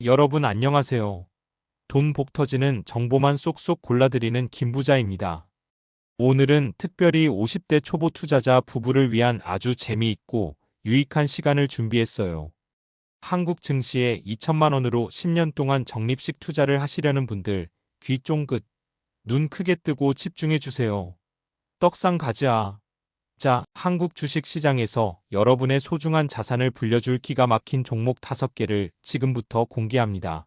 여러분 안녕하세요. 돈 복 터지는 정보만 쏙쏙 골라드리는 김부자입니다. 오늘은 특별히 50대 초보 투자자 부부를 위한 아주 재미있고 유익한 시간을 준비했어요. 한국 증시에 2천만 원으로 10년 동안 적립식 투자를 하시려는 분들 귀 쫑긋, 눈 크게 뜨고 집중해 주세요. 떡상 가즈아. 자, 한국 주식 시장에서 여러분의 소중한 자산을 불려줄 기가 막힌 종목 5개를 지금부터 공개합니다.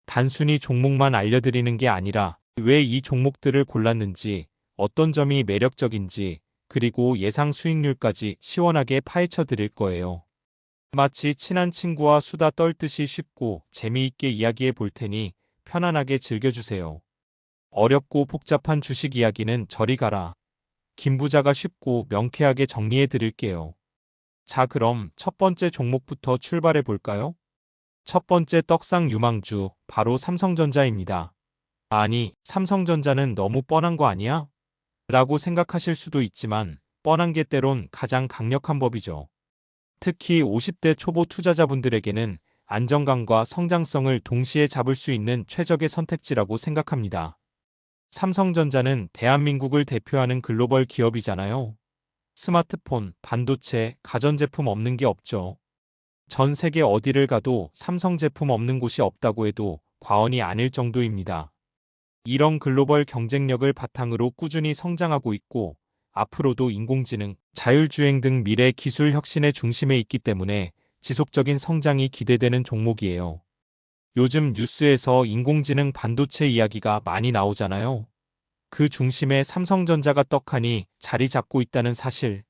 단순히 종목만 알려드리는 게 아니라 왜 이 종목들을 골랐는지, 어떤 점이 매력적인지, 그리고 예상 수익률까지 시원하게 파헤쳐 드릴 거예요. 마치 친한 친구와 수다 떨듯이 쉽고 재미있게 이야기해 볼 테니 편안하게 즐겨주세요. 어렵고 복잡한 주식 이야기는 저리 가라. 김부자가 쉽고 명쾌하게 정리해 드릴게요. 자, 그럼 첫 번째 종목부터 출발해 볼까요? 첫 번째 떡상 유망주, 바로 삼성전자입니다. 아니, 삼성전자는 너무 뻔한 거 아니야? 라고 생각하실 수도 있지만, 뻔한 게 때론 가장 강력한 법이죠. 특히 50대 초보 투자자분들에게는 안정감과 성장성을 동시에 잡을 수 있는 최적의 선택지라고 생각합니다. 삼성전자는 대한민국을 대표하는 글로벌 기업이잖아요. 스마트폰, 반도체, 가전제품 없는 게 없죠. 전 세계 어디를 가도 삼성 제품 없는 곳이 없다고 해도 과언이 아닐 정도입니다. 이런 글로벌 경쟁력을 바탕으로 꾸준히 성장하고 있고, 앞으로도 인공지능, 자율주행 등 미래 기술 혁신의 중심에 있기 때문에 지속적인 성장이 기대되는 종목이에요. 요즘 뉴스에서 인공지능 반도체 이야기가 많이 나오잖아요. 그 중심에 삼성전자가 떡하니 자리 잡고 있다는 사실.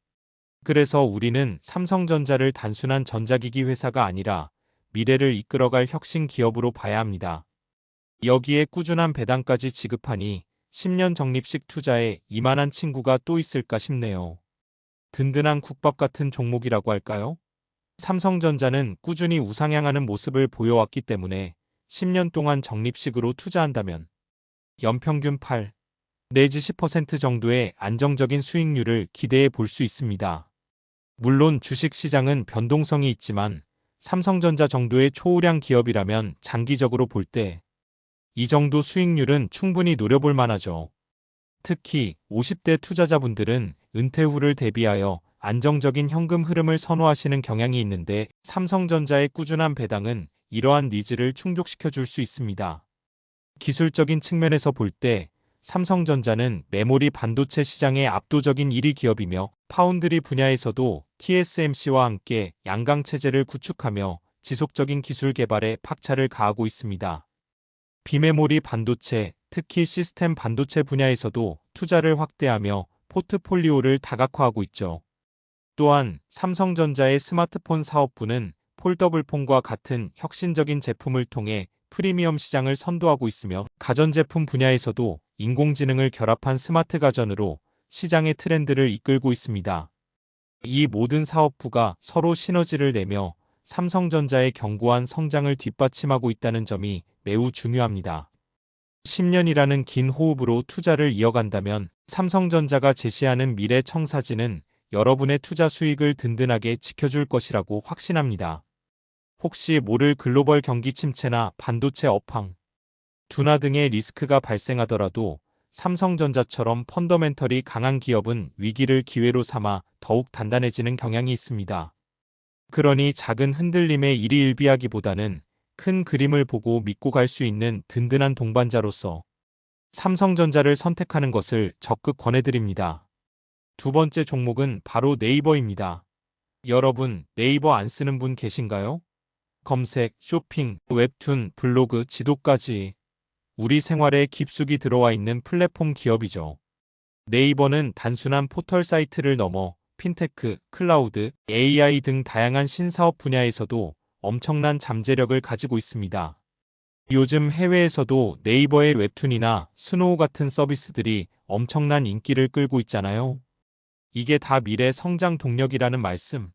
그래서 우리는 삼성전자를 단순한 전자기기 회사가 아니라 미래를 이끌어갈 혁신 기업으로 봐야 합니다. 여기에 꾸준한 배당까지 지급하니 10년 적립식 투자에 이만한 친구가 또 있을까 싶네요. 든든한 국밥 같은 종목이라고 할까요? 삼성전자는 꾸준히 우상향하는 모습을 보여왔기 때문에 10년 동안 적립식으로 투자한다면 연평균 8 내지 10% 정도의 안정적인 수익률을 기대해 볼 수 있습니다. 물론 주식시장은 변동성이 있지만 삼성전자 정도의 초우량 기업이라면 장기적으로 볼 때 이 정도 수익률은 충분히 노려볼 만하죠. 특히 50대 투자자분들은 은퇴 후를 대비하여 안정적인 현금 흐름을 선호하시는 경향이 있는데, 삼성전자의 꾸준한 배당은 이러한 니즈를 충족시켜 줄 수 있습니다. 기술적인 측면에서 볼 때 삼성전자는 메모리 반도체 시장의 압도적인 1위 기업이며, 파운드리 분야에서도 TSMC와 함께 양강 체제를 구축하며 지속적인 기술 개발에 박차를 가하고 있습니다. 비메모리 반도체, 특히 시스템 반도체 분야에서도 투자를 확대하며 포트폴리오를 다각화하고 있죠. 또한 삼성전자의 스마트폰 사업부는 폴더블폰과 같은 혁신적인 제품을 통해 프리미엄 시장을 선도하고 있으며, 가전제품 분야에서도 인공지능을 결합한 스마트 가전으로 시장의 트렌드를 이끌고 있습니다. 이 모든 사업부가 서로 시너지를 내며 삼성전자의 견고한 성장을 뒷받침하고 있다는 점이 매우 중요합니다. 10년이라는 긴 호흡으로 투자를 이어간다면 삼성전자가 제시하는 미래 청사진은 여러분의 투자 수익을 든든하게 지켜줄 것이라고 확신합니다. 혹시 모를 글로벌 경기 침체나 반도체 업황, 둔화 등의 리스크가 발생하더라도 삼성전자처럼 펀더멘털이 강한 기업은 위기를 기회로 삼아 더욱 단단해지는 경향이 있습니다. 그러니 작은 흔들림에 일희일비하기보다는 큰 그림을 보고 믿고 갈 수 있는 든든한 동반자로서 삼성전자를 선택하는 것을 적극 권해드립니다. 두 번째 종목은 바로 네이버입니다. 여러분, 네이버 안 쓰는 분 계신가요? 검색, 쇼핑, 웹툰, 블로그, 지도까지 우리 생활에 깊숙이 들어와 있는 플랫폼 기업이죠. 네이버는 단순한 포털 사이트를 넘어 핀테크, 클라우드, AI 등 다양한 신사업 분야에서도 엄청난 잠재력을 가지고 있습니다. 요즘 해외에서도 네이버의 웹툰이나 스노우 같은 서비스들이 엄청난 인기를 끌고 있잖아요. 이게 다 미래 성장 동력이라는 말씀.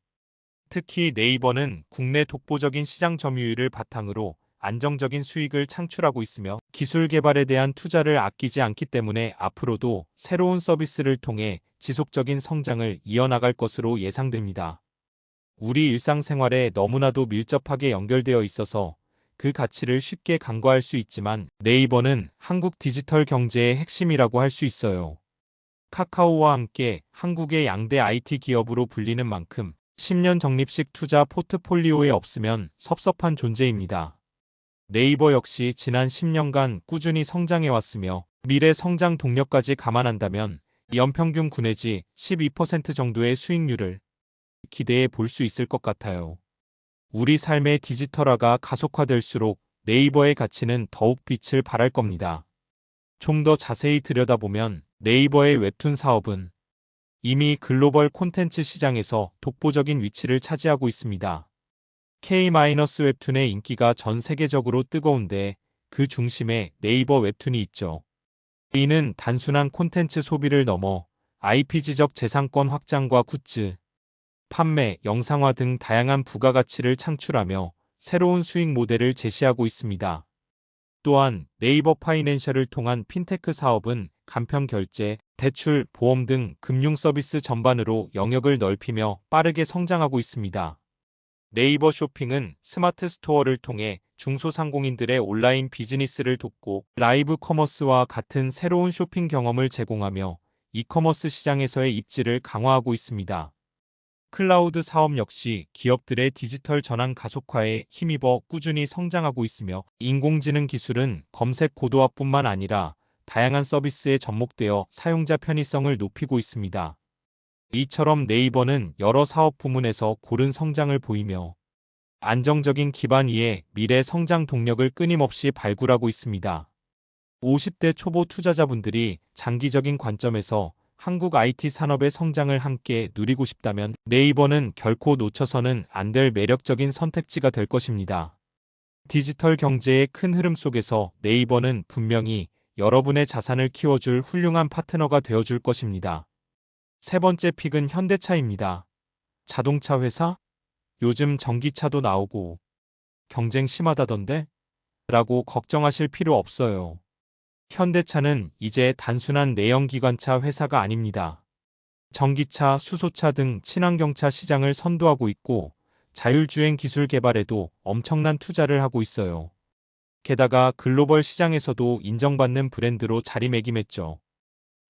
특히 네이버는 국내 독보적인 시장 점유율을 바탕으로 안정적인 수익을 창출하고 있으며, 기술 개발에 대한 투자를 아끼지 않기 때문에 앞으로도 새로운 서비스를 통해 지속적인 성장을 이어나갈 것으로 예상됩니다. 우리 일상생활에 너무나도 밀접하게 연결되어 있어서 그 가치를 쉽게 간과할 수 있지만 네이버는 한국 디지털 경제의 핵심이라고 할 수 있어요. 카카오와 함께 한국의 양대 IT 기업으로 불리는 만큼 10년 적립식 투자 포트폴리오에 없으면 섭섭한 존재입니다. 네이버 역시 지난 10년간 꾸준히 성장해왔으며 미래 성장 동력까지 감안한다면 연평균 9 내지 12% 정도의 수익률을 기대해 볼 수 있을 것 같아요. 우리 삶의 디지털화가 가속화될수록 네이버의 가치는 더욱 빛을 발할 겁니다. 좀 더 자세히 들여다보면 네이버의 웹툰 사업은 이미 글로벌 콘텐츠 시장에서 독보적인 위치를 차지하고 있습니다. K-웹툰의 인기가 전 세계적으로 뜨거운데 그 중심에 네이버 웹툰이 있죠. 이는 단순한 콘텐츠 소비를 넘어 IP지적 재산권 확장과 굿즈, 판매, 영상화 등 다양한 부가가치를 창출하며 새로운 수익 모델을 제시하고 있습니다. 또한 네이버 파이낸셜을 통한 핀테크 사업은 간편 결제, 대출, 보험 등 금융 서비스 전반으로 영역을 넓히며 빠르게 성장하고 있습니다. 네이버 쇼핑은 스마트 스토어를 통해 중소상공인들의 온라인 비즈니스를 돕고 라이브 커머스와 같은 새로운 쇼핑 경험을 제공하며 이커머스 시장에서의 입지를 강화하고 있습니다. 클라우드 사업 역시 기업들의 디지털 전환 가속화에 힘입어 꾸준히 성장하고 있으며 인공지능 기술은 검색 고도화뿐만 아니라 다양한 서비스에 접목되어 사용자 편의성을 높이고 있습니다. 이처럼 네이버는 여러 사업 부문에서 고른 성장을 보이며 안정적인 기반 위에 미래 성장 동력을 끊임없이 발굴하고 있습니다. 50대 초보 투자자분들이 장기적인 관점에서 한국 IT 산업의 성장을 함께 누리고 싶다면 네이버는 결코 놓쳐서는 안 될 매력적인 선택지가 될 것입니다. 디지털 경제의 큰 흐름 속에서 네이버는 분명히 여러분의 자산을 키워줄 훌륭한 파트너가 되어줄 것입니다. 세 번째 픽은 현대차입니다. 자동차 회사? 요즘 전기차도 나오고 경쟁 심하다던데? 라고 걱정하실 필요 없어요. 현대차는 이제 단순한 내연기관차 회사가 아닙니다. 전기차, 수소차 등 친환경차 시장을 선도하고 있고 자율주행 기술 개발에도 엄청난 투자를 하고 있어요. 게다가 글로벌 시장에서도 인정받는 브랜드로 자리매김했죠.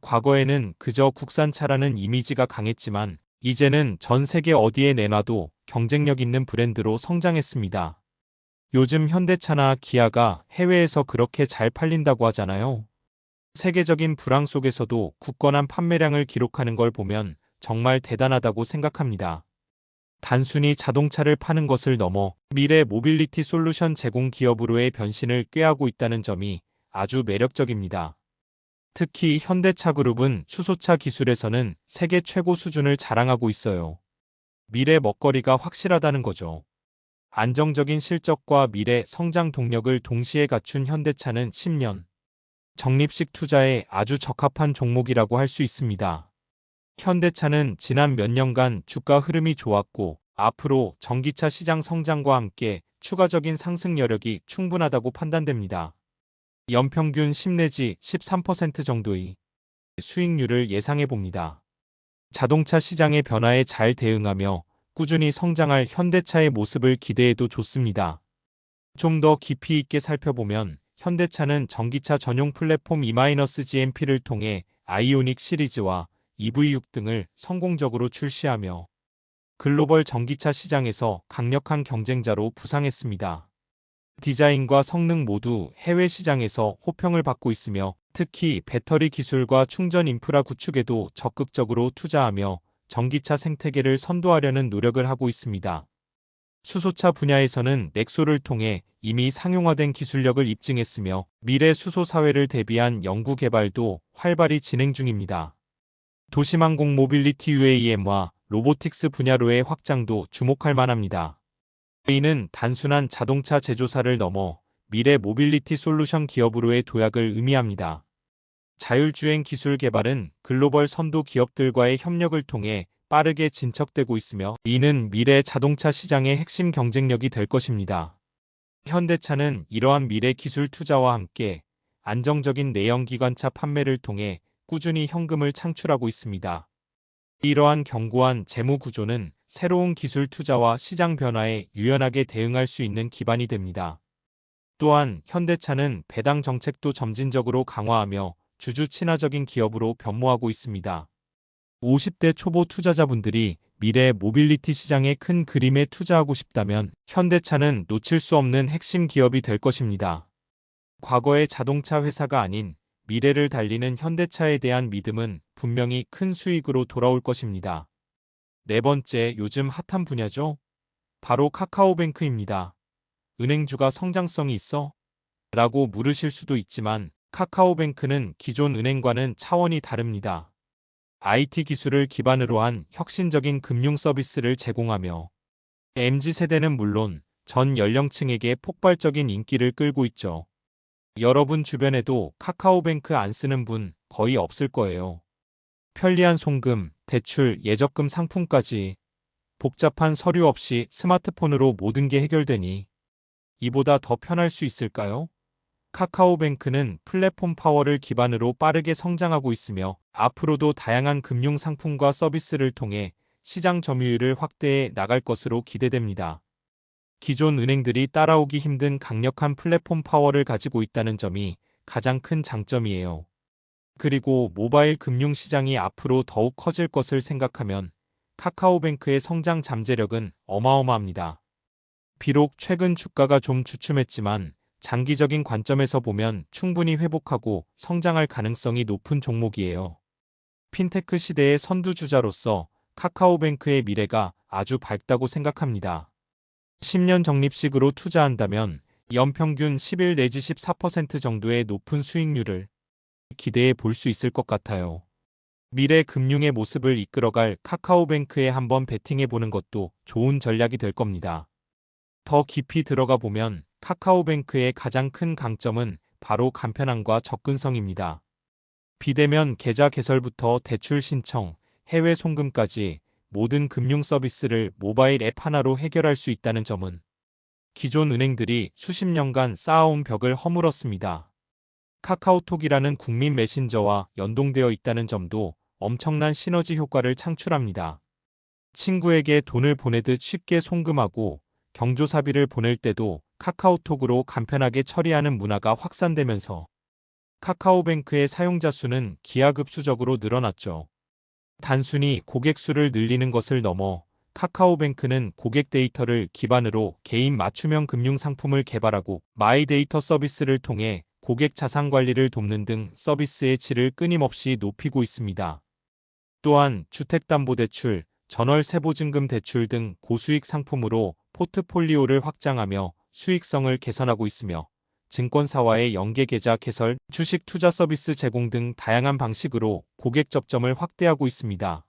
과거에는 그저 국산차라는 이미지가 강했지만 이제는 전 세계 어디에 내놔도 경쟁력 있는 브랜드로 성장했습니다. 요즘 현대차나 기아가 해외에서 그렇게 잘 팔린다고 하잖아요. 세계적인 불황 속에서도 굳건한 판매량을 기록하는 걸 보면 정말 대단하다고 생각합니다. 단순히 자동차를 파는 것을 넘어 미래 모빌리티 솔루션 제공 기업으로의 변신을 꾀하고 있다는 점이 아주 매력적입니다. 특히 현대차 그룹은 수소차 기술에서는 세계 최고 수준을 자랑하고 있어요. 미래 먹거리가 확실하다는 거죠. 안정적인 실적과 미래 성장 동력을 동시에 갖춘 현대차는 10년 적립식 투자에 아주 적합한 종목이라고 할 수 있습니다. 현대차는 지난 몇 년간 주가 흐름이 좋았고 앞으로 전기차 시장 성장과 함께 추가적인 상승 여력이 충분하다고 판단됩니다. 연평균 10 내지 13% 정도의 수익률을 예상해 봅니다. 자동차 시장의 변화에 잘 대응하며 꾸준히 성장할 현대차의 모습을 기대해도 좋습니다. 좀 더 깊이 있게 살펴보면 현대차는 전기차 전용 플랫폼 E-GMP를 통해 아이오닉 시리즈와 EV6 등을 성공적으로 출시하며 글로벌 전기차 시장에서 강력한 경쟁자로 부상했습니다. 디자인과 성능 모두 해외 시장에서 호평을 받고 있으며 특히 배터리 기술과 충전 인프라 구축에도 적극적으로 투자하며 전기차 생태계를 선도하려는 노력을 하고 있습니다. 수소차 분야에서는 넥소를 통해 이미 상용화된 기술력을 입증했으며 미래 수소 사회를 대비한 연구 개발도 활발히 진행 중입니다. 도심항공 모빌리티 UAM과 로보틱스 분야로의 확장도 주목할 만합니다. 이는 단순한 자동차 제조사를 넘어 미래 모빌리티 솔루션 기업으로의 도약을 의미합니다. 자율주행 기술 개발은 글로벌 선도 기업들과의 협력을 통해 빠르게 진척되고 있으며 이는 미래 자동차 시장의 핵심 경쟁력이 될 것입니다. 현대차는 이러한 미래 기술 투자와 함께 안정적인 내연기관차 판매를 통해 꾸준히 현금을 창출하고 있습니다. 이러한 견고한 재무 구조는 새로운 기술 투자와 시장 변화에 유연하게 대응할 수 있는 기반이 됩니다. 또한 현대차는 배당 정책도 점진적으로 강화하며 주주 친화적인 기업으로 변모하고 있습니다. 50대 초보 투자자분들이 미래 모빌리티 시장의 큰 그림에 투자하고 싶다면 현대차는 놓칠 수 없는 핵심 기업이 될 것입니다. 과거의 자동차 회사가 아닌 미래를 달리는 현대차에 대한 믿음은 분명히 큰 수익으로 돌아올 것입니다. 네 번째, 요즘 핫한 분야죠? 바로 카카오뱅크입니다. 은행주가 성장성이 있어? 라고 물으실 수도 있지만 카카오뱅크는 기존 은행과는 차원이 다릅니다. IT 기술을 기반으로 한 혁신적인 금융 서비스를 제공하며 MZ세대는 물론 전 연령층에게 폭발적인 인기를 끌고 있죠. 여러분 주변에도 카카오뱅크 안 쓰는 분 거의 없을 거예요. 편리한 송금, 대출, 예적금 상품까지 복잡한 서류 없이 스마트폰으로 모든 게 해결되니 이보다 더 편할 수 있을까요? 카카오뱅크는 플랫폼 파워를 기반으로 빠르게 성장하고 있으며 앞으로도 다양한 금융 상품과 서비스를 통해 시장 점유율을 확대해 나갈 것으로 기대됩니다. 기존 은행들이 따라오기 힘든 강력한 플랫폼 파워를 가지고 있다는 점이 가장 큰 장점이에요. 그리고 모바일 금융 시장이 앞으로 더욱 커질 것을 생각하면 카카오뱅크의 성장 잠재력은 어마어마합니다. 비록 최근 주가가 좀 주춤했지만 장기적인 관점에서 보면 충분히 회복하고 성장할 가능성이 높은 종목이에요. 핀테크 시대의 선두주자로서 카카오뱅크의 미래가 아주 밝다고 생각합니다. 10년 적립식으로 투자한다면 연평균 11 내지 14% 정도의 높은 수익률을 기대해 볼 수 있을 것 같아요. 미래 금융의 모습을 이끌어갈 카카오뱅크에 한번 베팅해 보는 것도 좋은 전략이 될 겁니다. 더 깊이 들어가 보면 카카오뱅크의 가장 큰 강점은 바로 간편함과 접근성입니다. 비대면 계좌 개설부터 대출 신청, 해외 송금까지 모든 금융 서비스를 모바일 앱 하나로 해결할 수 있다는 점은 기존 은행들이 수십 년간 쌓아온 벽을 허물었습니다. 카카오톡이라는 국민 메신저와 연동되어 있다는 점도 엄청난 시너지 효과를 창출합니다. 친구에게 돈을 보내듯 쉽게 송금하고 경조사비를 보낼 때도 카카오톡으로 간편하게 처리하는 문화가 확산되면서 카카오뱅크의 사용자 수는 기하급수적으로 늘어났죠. 단순히 고객 수를 늘리는 것을 넘어 카카오뱅크는 고객 데이터를 기반으로 개인 맞춤형 금융 상품을 개발하고 마이데이터 서비스를 통해 고객 자산 관리를 돕는 등 서비스의 질을 끊임없이 높이고 있습니다. 또한 주택담보대출, 전월세보증금 대출 등 고수익 상품으로 포트폴리오를 확장하며 수익성을 개선하고 있으며 증권사와의 연계계좌 개설, 주식 투자 서비스 제공 등 다양한 방식으로 고객 접점을 확대하고 있습니다.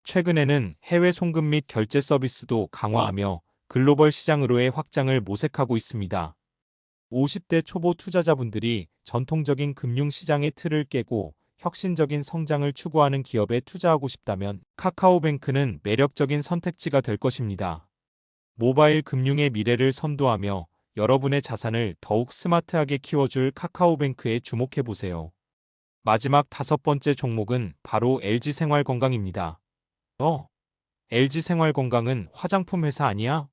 최근에는 해외 송금 및 결제 서비스도 강화하며 글로벌 시장으로의 확장을 모색하고 있습니다. 50대 초보 투자자분들이 전통적인 금융시장의 틀을 깨고 혁신적인 성장을 추구하는 기업에 투자하고 싶다면 카카오뱅크는 매력적인 선택지가 될 것입니다. 모바일 금융의 미래를 선도하며 여러분의 자산을 더욱 스마트하게 키워줄 카카오뱅크에 주목해보세요. 마지막 다섯 번째 종목은 바로 LG생활건강입니다. LG생활건강은 화장품 회사 아니야?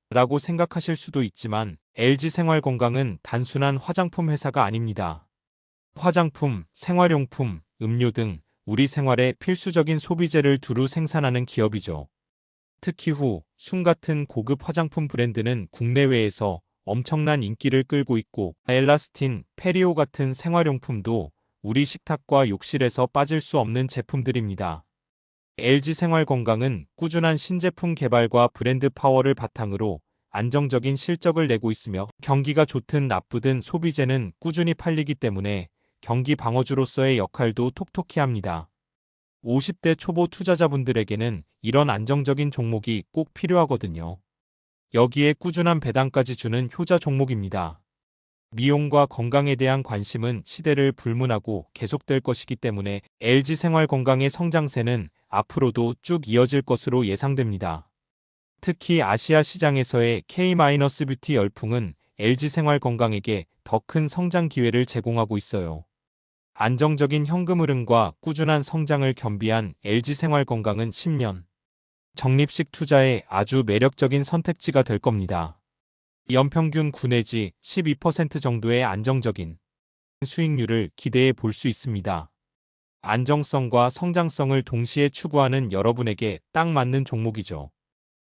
라고 생각하실 수도 있지만 LG생활건강은 단순한 화장품 회사가 아닙니다. 화장품, 생활용품, 음료 등 우리 생활의 필수적인 소비재를 두루 생산하는 기업이죠. 특히 순 같은 고급 화장품 브랜드는 국내외에서 엄청난 인기를 끌고 있고 엘라스틴, 페리오 같은 생활용품도 우리 식탁과 욕실에서 빠질 수 없는 제품들입니다. LG생활건강은 꾸준한 신제품 개발과 브랜드 파워를 바탕으로 안정적인 실적을 내고 있으며 경기가 좋든 나쁘든 소비재는 꾸준히 팔리기 때문에 경기 방어주로서의 역할도 톡톡히 합니다. 50대 초보 투자자분들에게는 이런 안정적인 종목이 꼭 필요하거든요. 여기에 꾸준한 배당까지 주는 효자 종목입니다. 미용과 건강에 대한 관심은 시대를 불문하고 계속될 것이기 때문에 LG생활건강의 성장세는 앞으로도 쭉 이어질 것으로 예상됩니다. 특히 아시아 시장에서의 K-뷰티 열풍은 LG생활건강에게 더 큰 성장 기회를 제공하고 있어요. 안정적인 현금 흐름과 꾸준한 성장을 겸비한 LG생활건강은 10년 적립식 투자에 아주 매력적인 선택지가 될 겁니다. 연평균 9 내지 12% 정도의 안정적인 수익률을 기대해 볼 수 있습니다. 안정성과 성장성을 동시에 추구하는 여러분에게 딱 맞는 종목이죠.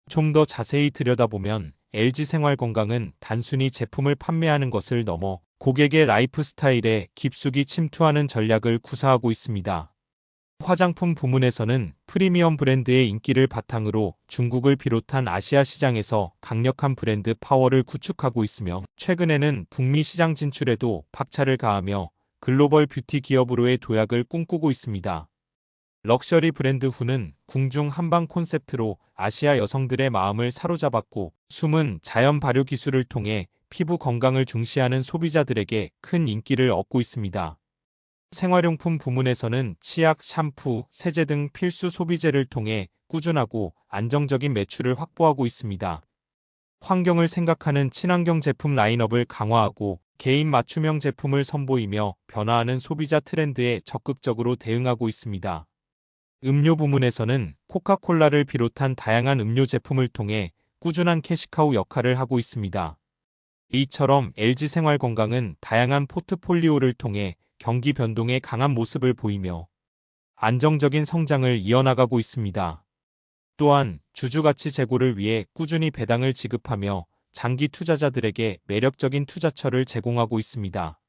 좀 더 자세히 들여다보면 LG생활건강은 단순히 제품을 판매하는 것을 넘어 고객의 라이프 스타일에 깊숙이 침투하는 전략을 구사하고 있습니다. 화장품 부문에서는 프리미엄 브랜드의 인기를 바탕으로 중국을 비롯한 아시아 시장에서 강력한 브랜드 파워를 구축하고 있으며, 최근에는 북미 시장 진출에도 박차를 가하며 글로벌 뷰티 기업으로의 도약을 꿈꾸고 있습니다. 럭셔리 브랜드 후는 궁중 한방 콘셉트로 아시아 여성들의 마음을 사로잡았고, 숨은 자연 발효 기술을 통해 피부 건강을 중시하는 소비자들에게 큰 인기를 얻고 있습니다. 생활용품 부문에서는 치약, 샴푸, 세제 등 필수 소비재를 통해 꾸준하고 안정적인 매출을 확보하고 있습니다. 환경을 생각하는 친환경 제품 라인업을 강화하고 개인 맞춤형 제품을 선보이며 변화하는 소비자 트렌드에 적극적으로 대응하고 있습니다. 음료 부문에서는 코카콜라를 비롯한 다양한 음료 제품을 통해 꾸준한 캐시카우 역할을 하고 있습니다. 이처럼 LG생활건강은 다양한 포트폴리오를 통해 경기 변동에 강한 모습을 보이며 안정적인 성장을 이어나가고 있습니다. 또한 주주가치 제고를 위해 꾸준히 배당을 지급하며 장기 투자자들에게 매력적인 투자처를 제공하고 있습니다.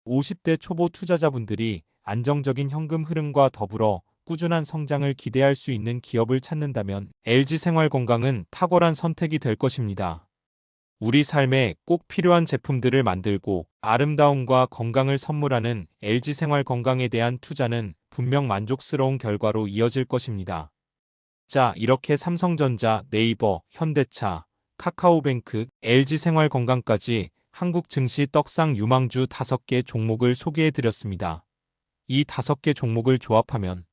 50대 초보 투자자분들이 안정적인 현금 흐름과 더불어 꾸준한 성장을 기대할 수 있는 기업을 찾는다면 LG생활건강은 탁월한 선택이 될 것입니다. 우리 삶에 꼭 필요한 제품들을 만들고 아름다움과 건강을 선물하는 LG생활건강에 대한 투자는 분명 만족스러운 결과로 이어질 것입니다. 자, 이렇게 삼성전자, 네이버, 현대차, 카카오뱅크, LG생활건강까지 한국 증시 떡상 유망주 5개 종목을 소개해드렸습니다. 이 5개 종목을 조합하면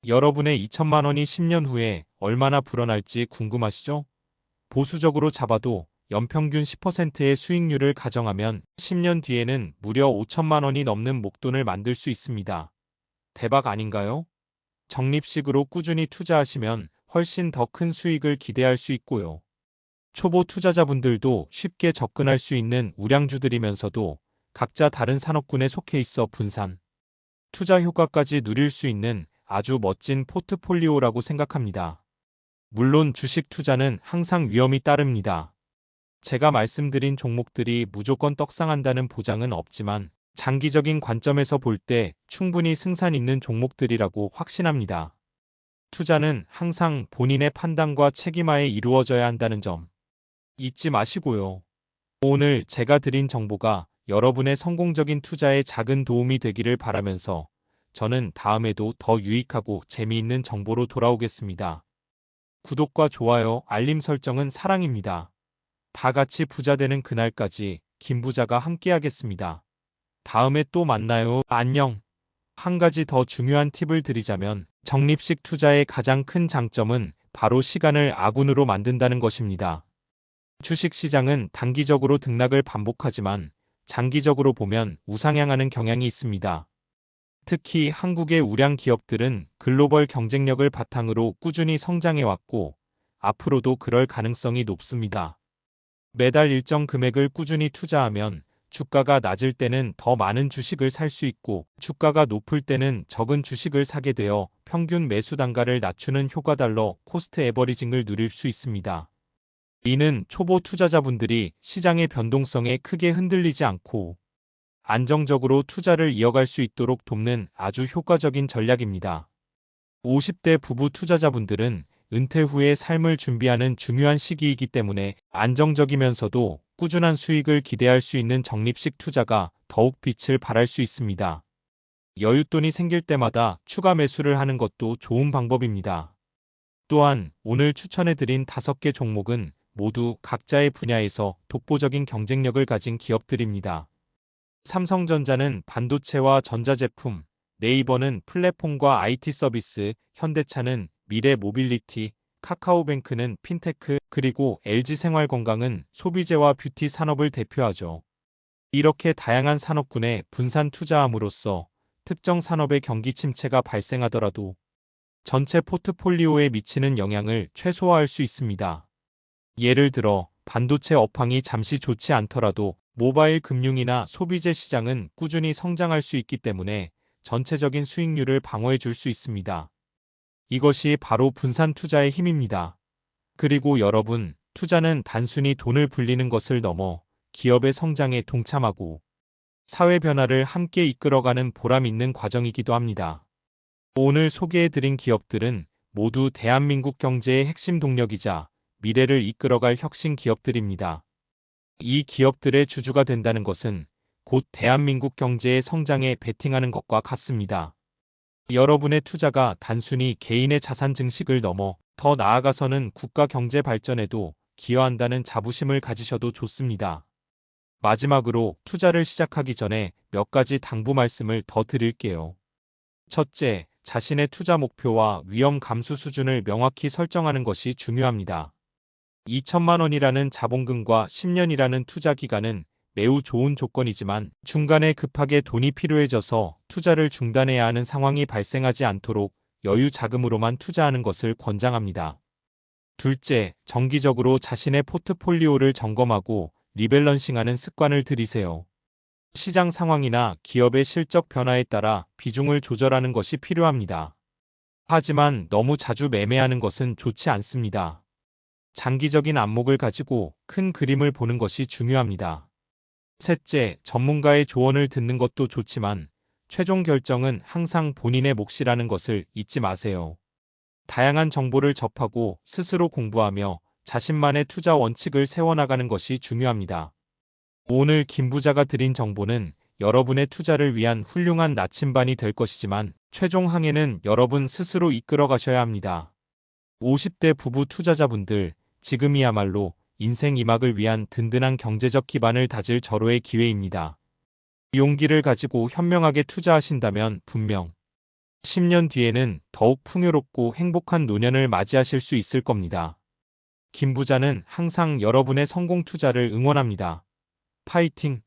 여러분의 2천만 원이 10년 후에 얼마나 불어날지 궁금하시죠? 보수적으로 잡아도 연평균 10%의 수익률을 가정하면 10년 뒤에는 무려 5천만 원이 넘는 목돈을 만들 수 있습니다. 대박 아닌가요? 적립식으로 꾸준히 투자하시면 훨씬 더 큰 수익을 기대할 수 있고요. 초보 투자자분들도 쉽게 접근할 수 있는 우량주들이면서도 각자 다른 산업군에 속해 있어 분산, 투자 효과까지 누릴 수 있는 아주 멋진 포트폴리오라고 생각합니다. 물론 주식 투자는 항상 위험이 따릅니다. 제가 말씀드린 종목들이 무조건 떡상한다는 보장은 없지만 장기적인 관점에서 볼 때 충분히 승산 있는 종목들이라고 확신합니다. 투자는 항상 본인의 판단과 책임하에 이루어져야 한다는 점 잊지 마시고요. 오늘 제가 드린 정보가 여러분의 성공적인 투자에 작은 도움이 되기를 바라면서 저는 다음에도 더 유익하고 재미있는 정보로 돌아오겠습니다. 구독과 좋아요, 알림 설정은 사랑입니다. 다 같이 부자 되는 그날까지 김부자가 함께하겠습니다. 다음에 또 만나요. 안녕. 한 가지 더 중요한 팁을 드리자면 적립식 투자의 가장 큰 장점은 바로 시간을 아군으로 만든다는 것입니다. 주식시장은 단기적으로 등락을 반복하지만 장기적으로 보면 우상향하는 경향이 있습니다. 특히 한국의 우량 기업들은 글로벌 경쟁력을 바탕으로 꾸준히 성장해왔고 앞으로도 그럴 가능성이 높습니다. 매달 일정 금액을 꾸준히 투자하면 주가가 낮을 때는 더 많은 주식을 살 수 있고 주가가 높을 때는 적은 주식을 사게 되어 평균 매수 단가를 낮추는 효과달러 코스트 에버리징을 누릴 수 있습니다. 이는 초보 투자자분들이 시장의 변동성에 크게 흔들리지 않고 안정적으로 투자를 이어갈 수 있도록 돕는 아주 효과적인 전략입니다. 50대 부부 투자자분들은 은퇴 후의 삶을 준비하는 중요한 시기이기 때문에 안정적이면서도 꾸준한 수익을 기대할 수 있는 적립식 투자가 더욱 빛을 발할 수 있습니다. 여윳돈이 생길 때마다 추가 매수를 하는 것도 좋은 방법입니다. 또한 오늘 추천해드린 5개 종목은 모두 각자의 분야에서 독보적인 경쟁력을 가진 기업들입니다. 삼성전자는 반도체와 전자제품, 네이버는 플랫폼과 IT 서비스, 현대차는 미래 모빌리티, 카카오뱅크는 핀테크, 그리고 LG생활건강은 소비재와 뷰티 산업을 대표하죠. 이렇게 다양한 산업군에 분산 투자함으로써 특정 산업의 경기 침체가 발생하더라도 전체 포트폴리오에 미치는 영향을 최소화할 수 있습니다. 예를 들어 반도체 업황이 잠시 좋지 않더라도 모바일 금융이나 소비재 시장은 꾸준히 성장할 수 있기 때문에 전체적인 수익률을 방어해 줄 수 있습니다. 이것이 바로 분산 투자의 힘입니다. 그리고 여러분, 투자는 단순히 돈을 불리는 것을 넘어 기업의 성장에 동참하고 사회 변화를 함께 이끌어가는 보람 있는 과정이기도 합니다. 오늘 소개해드린 기업들은 모두 대한민국 경제의 핵심 동력이자 미래를 이끌어갈 혁신 기업들입니다. 이 기업들의 주주가 된다는 것은 곧 대한민국 경제의 성장에 베팅하는 것과 같습니다. 여러분의 투자가 단순히 개인의 자산 증식을 넘어 더 나아가서는 국가 경제 발전에도 기여한다는 자부심을 가지셔도 좋습니다. 마지막으로 투자를 시작하기 전에 몇 가지 당부 말씀을 더 드릴게요. 첫째, 자신의 투자 목표와 위험 감수 수준을 명확히 설정하는 것이 중요합니다. 2천만 원이라는 자본금과 10년이라는 투자 기간은 매우 좋은 조건이지만 중간에 급하게 돈이 필요해져서 투자를 중단해야 하는 상황이 발생하지 않도록 여유 자금으로만 투자하는 것을 권장합니다. 둘째, 정기적으로 자신의 포트폴리오를 점검하고 리밸런싱하는 습관을 들이세요. 시장 상황이나 기업의 실적 변화에 따라 비중을 조절하는 것이 필요합니다. 하지만 너무 자주 매매하는 것은 좋지 않습니다. 장기적인 안목을 가지고 큰 그림을 보는 것이 중요합니다. 셋째, 전문가의 조언을 듣는 것도 좋지만 최종 결정은 항상 본인의 몫이라는 것을 잊지 마세요. 다양한 정보를 접하고 스스로 공부하며 자신만의 투자 원칙을 세워나가는 것이 중요합니다. 오늘 김 부자가 드린 정보는 여러분의 투자를 위한 훌륭한 나침반이 될 것이지만 최종 항해는 여러분 스스로 이끌어 가셔야 합니다. 50대 부부 투자자분들, 지금이야말로 인생 2막을 위한 든든한 경제적 기반을 다질 절호의 기회입니다. 용기를 가지고 현명하게 투자하신다면 분명 10년 뒤에는 더욱 풍요롭고 행복한 노년을 맞이하실 수 있을 겁니다. 김 부자는 항상 여러분의 성공 투자를 응원합니다. 파이팅!